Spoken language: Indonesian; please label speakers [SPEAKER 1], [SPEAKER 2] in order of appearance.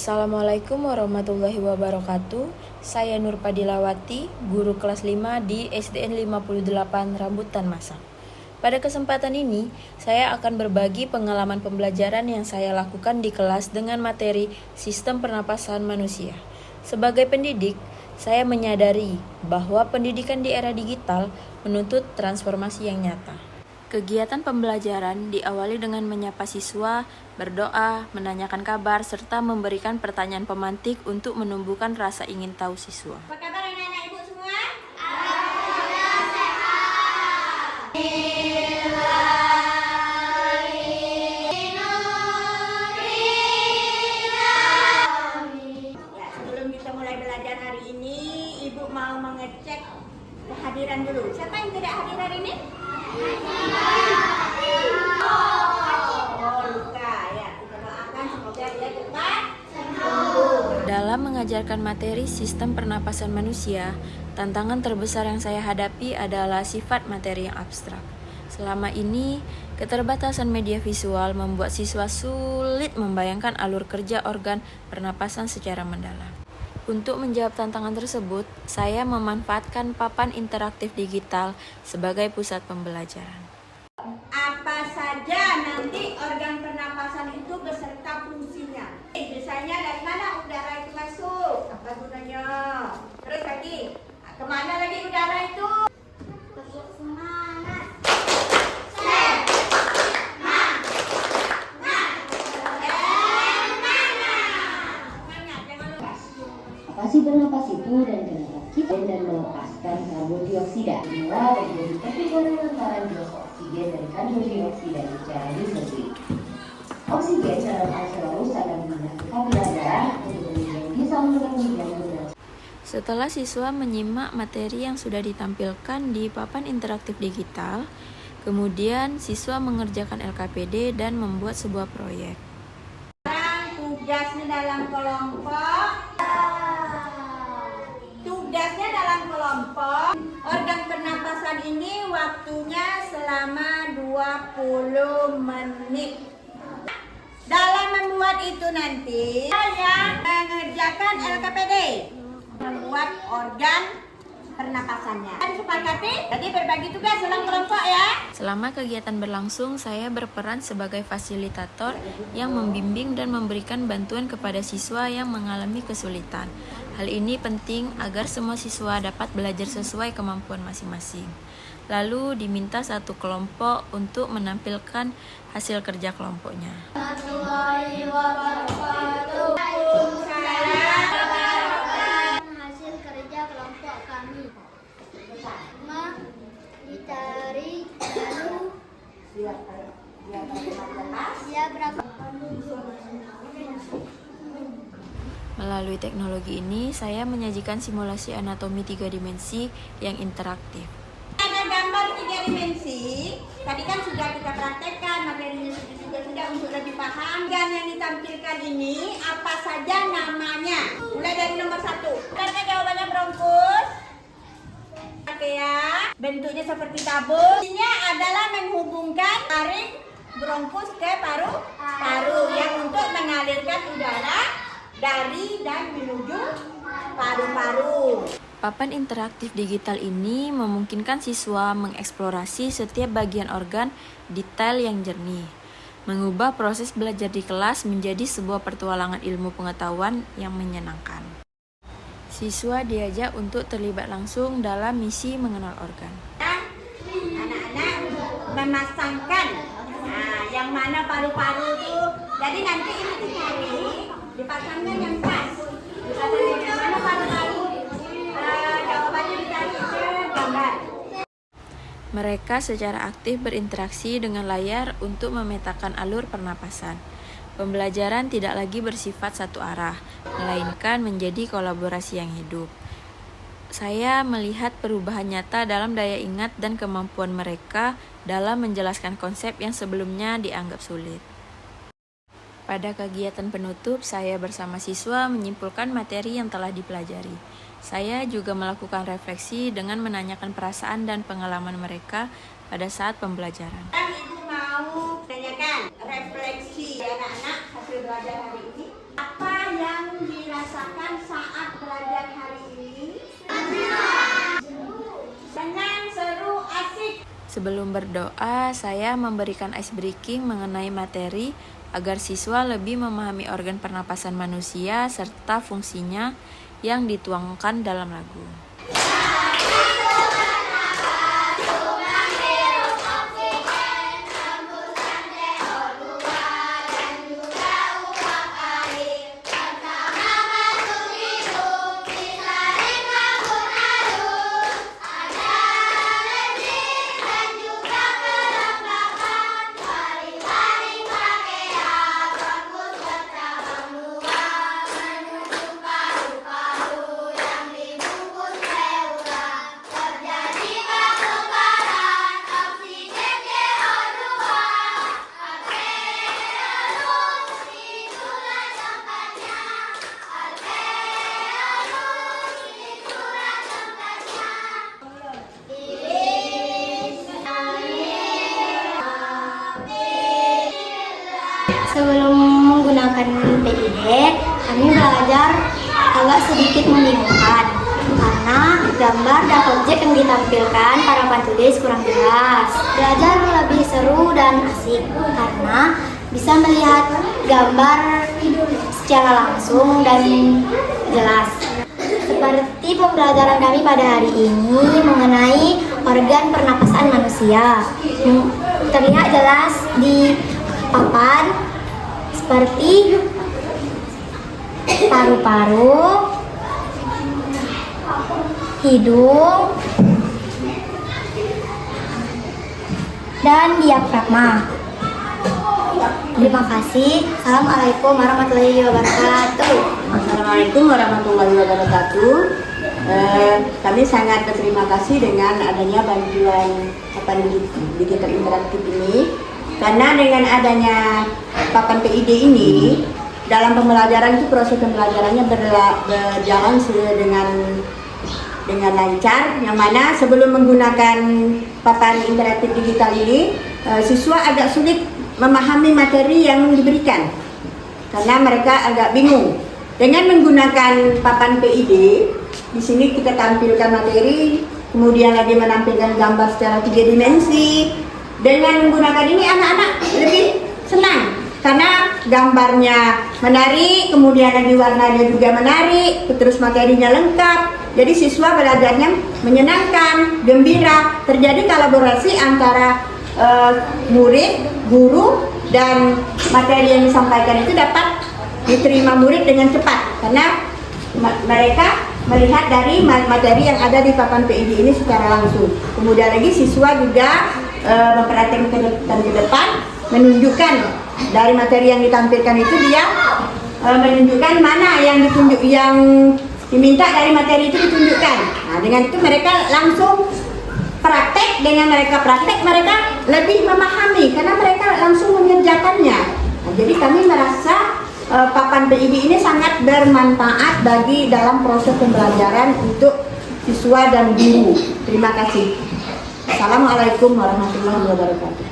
[SPEAKER 1] Assalamualaikum warahmatullahi wabarakatuh. Saya Nur Padilawati, guru kelas 5 di SDN 58 Rambutan Masak. Pada kesempatan ini, saya akan berbagi pengalaman pembelajaran yang saya lakukan di kelas dengan materi Sistem Pernapasan Manusia. Sebagai pendidik, saya menyadari bahwa pendidikan di era digital menuntut transformasi yang nyata. Kegiatan pembelajaran diawali dengan menyapa siswa, berdoa, menanyakan kabar, serta memberikan pertanyaan pemantik untuk menumbuhkan rasa ingin tahu siswa.
[SPEAKER 2] Apa kabar anak-anak ibu semua? Ya, sebelum kita mulai belajar hari ini, ibu mau mengecek kehadiran dulu. Siapa yang tidak hadir hari ini?
[SPEAKER 1] Dalam mengajarkan materi sistem pernapasan manusia, tantangan terbesar yang saya hadapi adalah sifat materi yang abstrak. Selama ini, keterbatasan media visual membuat siswa sulit membayangkan alur kerja organ pernapasan secara mendalam. Untuk menjawab tantangan tersebut, saya memanfaatkan papan interaktif digital sebagai pusat pembelajaran.
[SPEAKER 2] Apa saja nanti organ pernapasan itu beserta fungsinya. Misalnya dari mana udara itu masuk, apa gunanya? Terus lagi, kemana lagi udara itu? Semangat.
[SPEAKER 3] Apa sih bernapas itu dan kenapa kita dan melepaskan karbon dioksida? Inilah terjadi perpindahan lantaran gas oksigen dari karbon dioksida secara disertai. Oksigen dalam alveolus akan pindah ke kapilar darah untuk kemudian disalurkan di jantung.
[SPEAKER 1] Setelah siswa menyimak materi yang sudah ditampilkan di papan interaktif digital, kemudian siswa mengerjakan LKPD dan membuat sebuah proyek.
[SPEAKER 2] Tugasnya dalam kelompok. Organ pernapasan ini waktunya selama 20 menit. Dalam membuat itu nanti saya mengerjakan LKPD, membuat organ pernapasannya. Disepakati, jadi berbagi tugas dalam kelompok ya.
[SPEAKER 1] Selama kegiatan berlangsung, saya berperan sebagai fasilitator yang membimbing dan memberikan bantuan kepada siswa yang mengalami kesulitan. Hal ini penting agar semua siswa dapat belajar sesuai kemampuan masing-masing. Lalu diminta satu kelompok untuk menampilkan hasil kerja kelompoknya.
[SPEAKER 4] Hasil kerja kelompok kami ditarik lalu dia berapa.
[SPEAKER 1] Melalui teknologi ini, saya menyajikan simulasi anatomi 3 dimensi yang interaktif.
[SPEAKER 2] Ada gambar 3 dimensi, tadi kan sudah kita praktekkan, materinya juga sudah untuk lebih paham. Dan yang ditampilkan ini, apa saja namanya? Mulai dari nomor 1. Karena jawabannya bronkus. Oke ya, bentuknya seperti tabung. Ini adalah menghubungkan taring bronkus ke paru-paru yang untuk mengalirkan udara dari dan menuju paru-paru.
[SPEAKER 1] Papan interaktif digital ini memungkinkan siswa mengeksplorasi setiap bagian organ detail yang jernih, mengubah proses belajar di kelas menjadi sebuah petualangan ilmu pengetahuan yang menyenangkan. Siswa diajak untuk terlibat langsung dalam misi mengenal organ.
[SPEAKER 2] Anak-anak memasangkan yang mana paru-paru itu. Jadi nanti ini dicari, dipasangnya yang pas. Dipasangnya yang mana paru-paru. Jawabannya dicari ke gambar.
[SPEAKER 1] Mereka secara aktif berinteraksi dengan layar untuk memetakan alur pernapasan. Pembelajaran tidak lagi bersifat satu arah, melainkan menjadi kolaborasi yang hidup. Saya melihat perubahan nyata dalam daya ingat dan kemampuan mereka dalam menjelaskan konsep yang sebelumnya dianggap sulit. Pada kegiatan penutup, saya bersama siswa menyimpulkan materi yang telah dipelajari. Saya juga melakukan refleksi dengan menanyakan perasaan dan pengalaman mereka pada saat pembelajaran.
[SPEAKER 2] Ibu mau tanyakan refleksi anak-anak hasil belajar hari ini. Apa yang
[SPEAKER 1] Sebelum berdoa, saya memberikan ice breaking mengenai materi agar siswa lebih memahami organ pernapasan manusia serta fungsinya yang dituangkan dalam lagu.
[SPEAKER 4] Sebelum menggunakan PID, kami belajar agak sedikit membingungkan karena gambar dan objek yang ditampilkan para papan tulis kurang jelas. Belajar lebih seru dan asik karena bisa melihat gambar secara langsung dan jelas. Seperti pembelajaran kami pada hari ini mengenai organ pernapasan manusia. Terlihat jelas di papan seperti paru-paru, hidung, dan diafragma. Terima kasih. Assalamualaikum warahmatullahi wabarakatuh.
[SPEAKER 2] Assalamualaikum warahmatullahi wabarakatuh. Kami sangat berterima kasih dengan adanya bantuan papan digital interaktif ini, karena dengan adanya papan PID ini dalam pembelajaran itu proses pembelajarannya berjalan dengan lancar, yang mana sebelum menggunakan papan interaktif digital ini siswa agak sulit memahami materi yang diberikan karena mereka agak bingung. Dengan menggunakan papan PID, di sini kita tampilkan materi, kemudian lagi menampilkan gambar secara 3 dimensi. Dengan menggunakan ini anak-anak lebih senang karena gambarnya menarik, kemudian lagi warnanya juga menarik, terus materinya lengkap. Jadi siswa belajarnya menyenangkan, gembira, terjadi kolaborasi antara murid, guru, dan materi yang disampaikan itu dapat diterima murid dengan cepat karena mereka melihat dari materi yang ada di papan PID ini secara langsung. Kemudian lagi siswa juga memperhatikan ke depan, menunjukkan dari materi yang ditampilkan itu dia menunjukkan mana yang diminta dari materi itu ditunjukkan. Nah, dengan itu mereka langsung praktek. Dengan mereka praktek, mereka lebih memahami karena mereka langsung mengerjakannya. Nah, jadi kami merasa papan PID ini sangat bermanfaat bagi dalam proses pembelajaran untuk siswa dan guru. Terima kasih. Assalamualaikum warahmatullahi wabarakatuh.